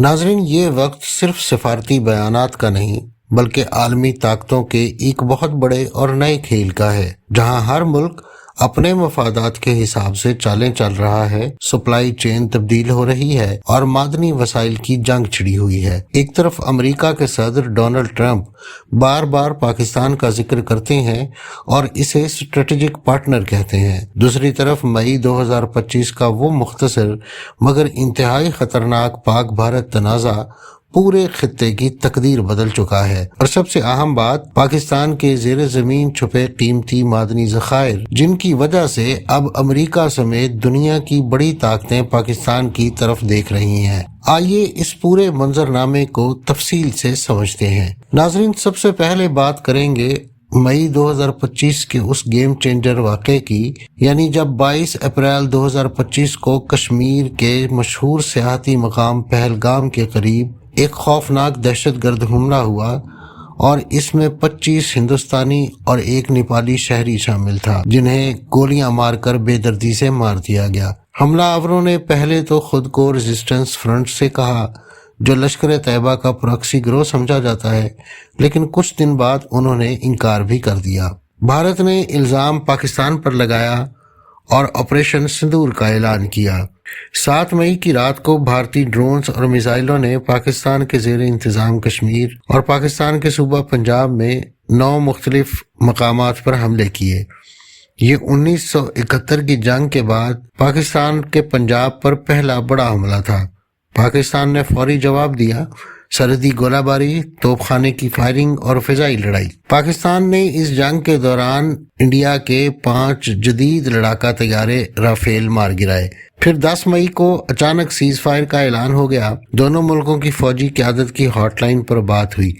ناظرین، یہ وقت صرف سفارتی بیانات کا نہیں بلکہ عالمی طاقتوں کے ایک بہت بڑے اور نئے کھیل کا ہے، جہاں ہر ملک اپنے مفادات کے حساب سے چالیں چل رہا ہے، سپلائی چین تبدیل ہو رہی ہے اور معدنی وسائل کی جنگ چھڑی ہوئی ہے۔ ایک طرف امریکہ کے صدر ڈونلڈ ٹرمپ بار بار پاکستان کا ذکر کرتے ہیں اور اسے اسٹریٹجک پارٹنر کہتے ہیں، دوسری طرف مئی 2025 کا وہ مختصر مگر انتہائی خطرناک پاک بھارت تنازع پورے خطے کی تقدیر بدل چکا ہے۔ اور سب سے اہم بات، پاکستان کے زیر زمین چھپے قیمتی معدنی ذخائر، جن کی وجہ سے اب امریکہ سمیت دنیا کی بڑی طاقتیں پاکستان کی طرف دیکھ رہی ہیں۔ آئیے اس پورے منظرنامے کو تفصیل سے سمجھتے ہیں۔ ناظرین، سب سے پہلے بات کریں گے مئی 2025 کے اس گیم چینجر واقعے کی، یعنی جب 22 اپریل 2025 کو کشمیر کے مشہور سیاحتی مقام پہلگام کے قریب ایک خوفناک دہشت گرد حملہ ہوا اور اس میں 25 ہندوستانی اور ایک نیپالی شہری شامل تھا، جنہیں گولیاں مار کر بے دردی سے مار دیا گیا۔ حملہ آوروں نے پہلے تو خود کو ریزسٹنس فرنٹ سے کہا، جو لشکر طیبہ کا پراکسی گروہ سمجھا جاتا ہے، لیکن کچھ دن بعد انہوں نے انکار بھی کر دیا۔ بھارت نے الزام پاکستان پر لگایا اور آپریشن سندور کا اعلان کیا۔ 7 مئی کی رات کو بھارتی ڈرونز اور میزائلوں نے پاکستان کے زیر انتظام کشمیر اور پاکستان کے صوبہ پنجاب میں 9 مختلف مقامات پر حملے کیے۔ یہ 1971 کی جنگ کے بعد پاکستان کے پنجاب پر پہلا بڑا حملہ تھا۔ پاکستان نے فوری جواب دیا، سرحدی گولہ باری، توپ خانے کی فائرنگ اور فضائی لڑائی۔ پاکستان نے اس جنگ کے دوران انڈیا کے 5 جدید لڑاکا طیارے رافیل مار گرائے۔ پھر 10 مئی کو اچانک سیز فائر کا اعلان ہو گیا۔ دونوں ملکوں کی فوجی قیادت کی ہاٹ لائن پر بات ہوئی۔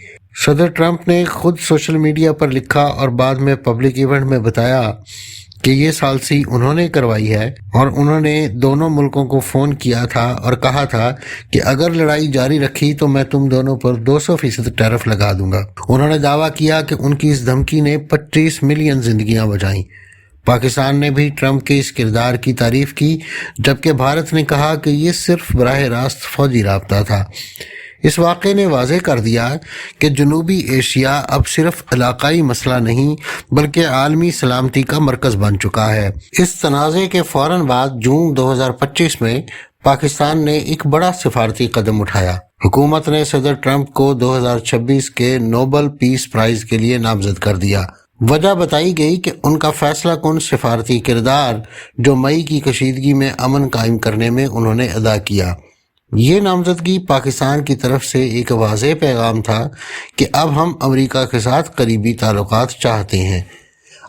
صدر ٹرمپ نے خود سوشل میڈیا پر لکھا اور بعد میں پبلک ایونٹ میں بتایا کہ یہ ثالثی انہوں نے کروائی ہے، اور انہوں نے دونوں ملکوں کو فون کیا تھا اور کہا تھا کہ اگر لڑائی جاری رکھی تو میں تم دونوں پر 200% ٹیرف لگا دوں گا۔ انہوں نے دعویٰ کیا کہ ان کی اس دھمکی نے 25 ملین زندگیاں بچائیں۔ پاکستان نے بھی ٹرمپ کے اس کردار کی تعریف کی، جبکہ بھارت نے کہا کہ یہ صرف براہ راست فوجی رابطہ تھا۔ اس واقعے نے واضح کر دیا کہ جنوبی ایشیا اب صرف علاقائی مسئلہ نہیں بلکہ عالمی سلامتی کا مرکز بن چکا ہے۔ اس تنازع کے فوراً بعد جون 2025 میں پاکستان نے ایک بڑا سفارتی قدم اٹھایا۔ حکومت نے صدر ٹرمپ کو 2026 کے نوبل پیس پرائز کے لیے نامزد کر دیا۔ وجہ بتائی گئی کہ ان کا فیصلہ کن سفارتی کردار جو مئی کی کشیدگی میں امن قائم کرنے میں انہوں نے ادا کیا۔ یہ نامزدگی پاکستان کی طرف سے ایک واضح پیغام تھا کہ اب ہم امریکہ کے ساتھ قریبی تعلقات چاہتے ہیں۔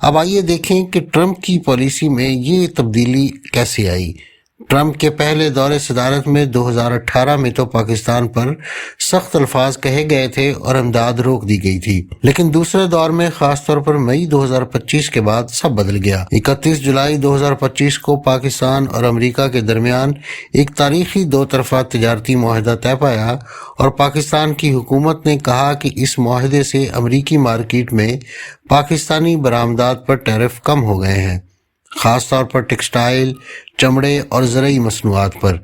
اب آئیے دیکھیں کہ ٹرمپ کی پالیسی میں یہ تبدیلی کیسے آئی۔ ٹرمپ کے پہلے دور صدارت میں 2018 میں تو پاکستان پر سخت الفاظ کہے گئے تھے اور امداد روک دی گئی تھی، لیکن دوسرے دور میں خاص طور پر مئی 2025 کے بعد سب بدل گیا۔ 31 جولائی 2025 کو پاکستان اور امریکہ کے درمیان ایک تاریخی 2 طرفہ تجارتی معاہدہ طے پایا اور پاکستان کی حکومت نے کہا کہ اس معاہدے سے امریکی مارکیٹ میں پاکستانی برآمدات پر ٹیرف کم ہو گئے ہیں، خاص طور پر ٹیکسٹائل، چمڑے اور زرعی مصنوعات پر۔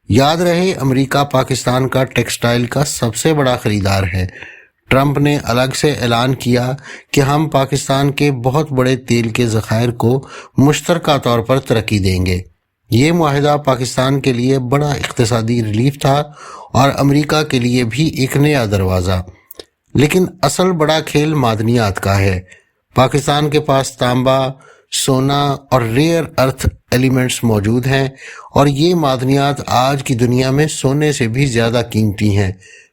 یاد رہے، امریکہ پاکستان کا ٹیکسٹائل کا سب سے بڑا خریدار ہے۔ ٹرمپ نے الگ سے اعلان کیا کہ ہم پاکستان کے بہت بڑے تیل کے ذخائر کو مشترکہ طور پر ترقی دیں گے۔ یہ معاہدہ پاکستان کے لیے بڑا اقتصادی ریلیف تھا اور امریکہ کے لیے بھی ایک نیا دروازہ۔ لیکن اصل بڑا کھیل معدنیات کا ہے۔ پاکستان کے پاس تانبا، سونا اور ریئر ارتھ ایلیمنٹس موجود ہیں، اور یہ معدنیات آج کی دنیا میں سونے سے بھی زیادہ قیمتی ہیں،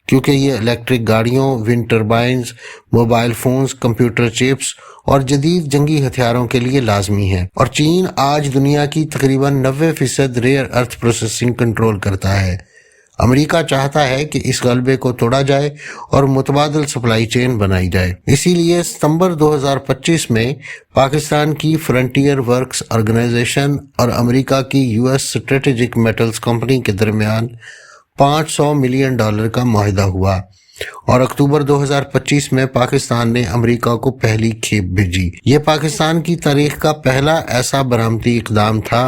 کیونکہ یہ الیکٹرک گاڑیوں، wind turbines, mobile phones, computer chips اور جدید جنگی ہتھیاروں کے لیے لازمی ہیں۔ اور چین آج دنیا کی تقریباً 90% ریئر ارتھ پروسیسنگ کنٹرول کرتا ہے۔ امریکہ چاہتا ہے کہ اس غلبے کو توڑا جائے اور متبادل سپلائی چین بنائی جائے۔ اسی لیے ستمبر 2025 میں پاکستان کی فرنٹیئر ورکس آرگنائزیشن اور امریکہ کی US اسٹریٹجک میٹلز کمپنی کے درمیان $500 ملین کا معاہدہ ہوا، اور اکتوبر 2025 میں پاکستان نے امریکہ کو پہلی کھیپ بھیجی۔ یہ پاکستان کی تاریخ کا پہلا ایسا برآمدی اقدام تھا۔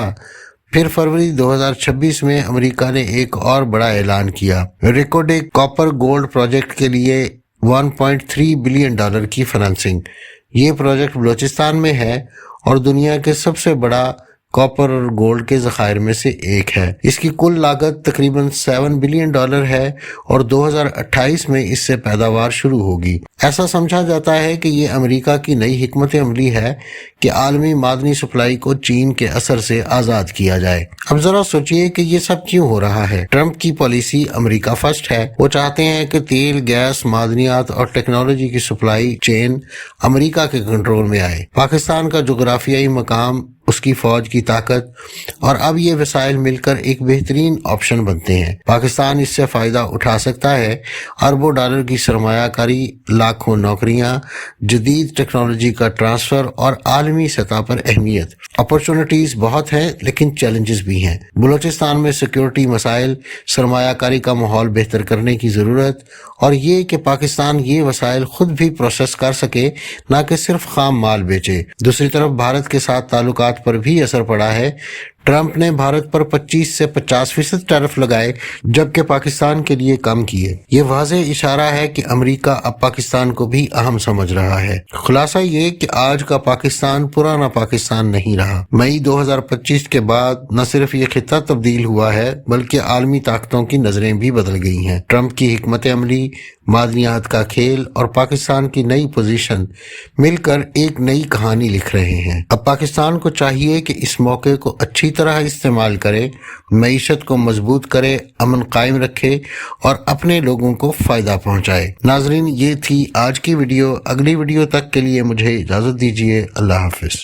پھر فروری 2026 میں امریکہ نے ایک اور بڑا اعلان کیا، ریکوڈے کاپر گولڈ پروجیکٹ کے لیے $1.3 بلین کی فنانسنگ۔ یہ پروجیکٹ بلوچستان میں ہے اور دنیا کے سب سے بڑا کاپر اور گولڈ کے ذخائر میں سے ایک ہے۔ اس کی کل لاگت تقریباً $7 بلین ہے اور 2028 میں اس سے پیداوار شروع ہوگی۔ ایسا سمجھا جاتا ہے کہ یہ امریکہ کی نئی حکمت عملی ہے کہ عالمی معدنی سپلائی کو چین کے اثر سے آزاد کیا جائے۔ اب ذرا سوچئے کہ یہ سب کیوں ہو رہا ہے۔ ٹرمپ کی پالیسی امریکہ فرسٹ ہے۔ وہ چاہتے ہیں کہ تیل، گیس، معدنیات اور ٹیکنالوجی کی سپلائی چین امریکہ کے کنٹرول میں آئے۔ پاکستان کا جغرافیائی مقام، اس کی فوج کی طاقت اور اب یہ وسائل مل کر ایک بہترین آپشن بنتے ہیں۔ پاکستان اس سے فائدہ اٹھا سکتا ہے۔ اربوں ڈالر کی سرمایہ کاری، لاکھوں نوکریاں، جدید ٹیکنالوجی کا ٹرانسفر اور عالمی سطح پر اہمیت۔ اپرچونٹیز بہت ہیں لیکن چیلنجز بھی ہیں۔ بلوچستان میں سیکیورٹی مسائل، سرمایہ کاری کا ماحول بہتر کرنے کی ضرورت اور یہ کہ پاکستان یہ وسائل خود بھی پروسیس کر سکے، نہ کہ صرف خام مال بیچے۔ دوسری طرف بھارت کے ساتھ تعلقات پر بھی اثر پڑا ہے۔ ٹرمپ نے بھارت پر 25 سے 50% ٹیرف لگائے جبکہ پاکستان کے لیے کم کیے۔ یہ واضح اشارہ ہے کہ امریکہ اب پاکستان کو بھی اہم سمجھ رہا ہے۔ خلاصہ یہ کہ آج کا پاکستان پرانا پاکستان نہیں رہا۔ مئی 2025 کے بعد نہ صرف یہ خطہ تبدیل ہوا ہے بلکہ عالمی طاقتوں کی نظریں بھی بدل گئی ہیں۔ ٹرمپ کی حکمت عملی، معدنیات کا کھیل اور پاکستان کی نئی پوزیشن مل کر ایک نئی کہانی لکھ رہے ہیں۔ اب پاکستان کو چاہیے کہ اس موقع کو اچھی طرح استعمال کرے، معیشت کو مضبوط کرے، امن قائم رکھے اور اپنے لوگوں کو فائدہ پہنچائے۔ ناظرین، یہ تھی آج کی ویڈیو۔ اگلی ویڈیو تک کے لیے مجھے اجازت دیجیے۔ اللہ حافظ۔